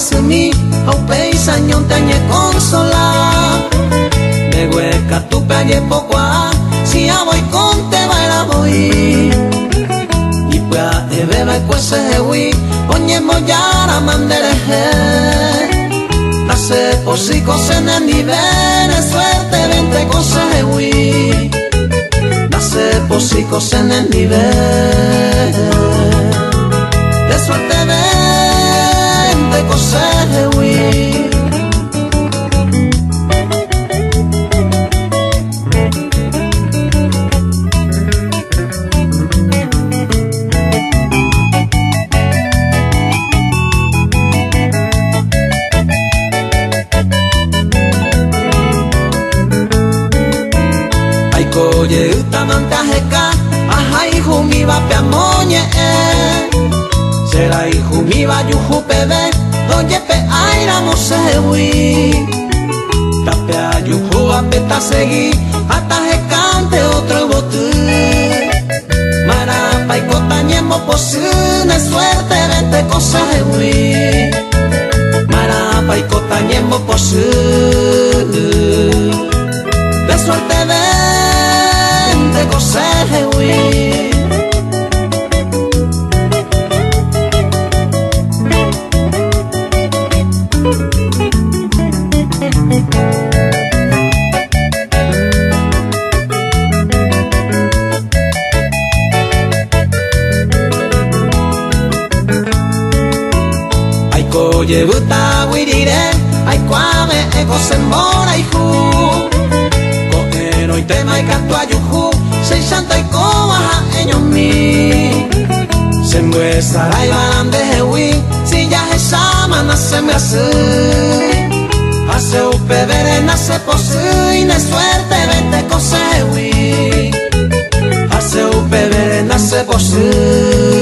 sumi au peisa nyon tañe consola me hueca tu peñe pocoa si ya voy con te baila voy y pues e beba cuese hewi oñe moyara mandereje nace por si cose ne nivel suerte vente cose hewi nace por si cose ne nivel de suerte vente cose hewi. Koye utamantajeka ajá hijo mi va pe amoñe será hijo mi va yuju pebe doye pe aira mosewi tape ayuju a peta segui hasta jecante otro botu mara paikota ñemo posune suerte vente cosewi mara paikota ñemo posune de suerte vente cosewi. Ay koye buta wirire ay kwame ego sembora ihu y tema y canto a yuju se chanta y coja mi se muestra y van de hewi si ya es samana se me hace un pebere nace posui ne suerte vente cosewi hace un pebere nace posui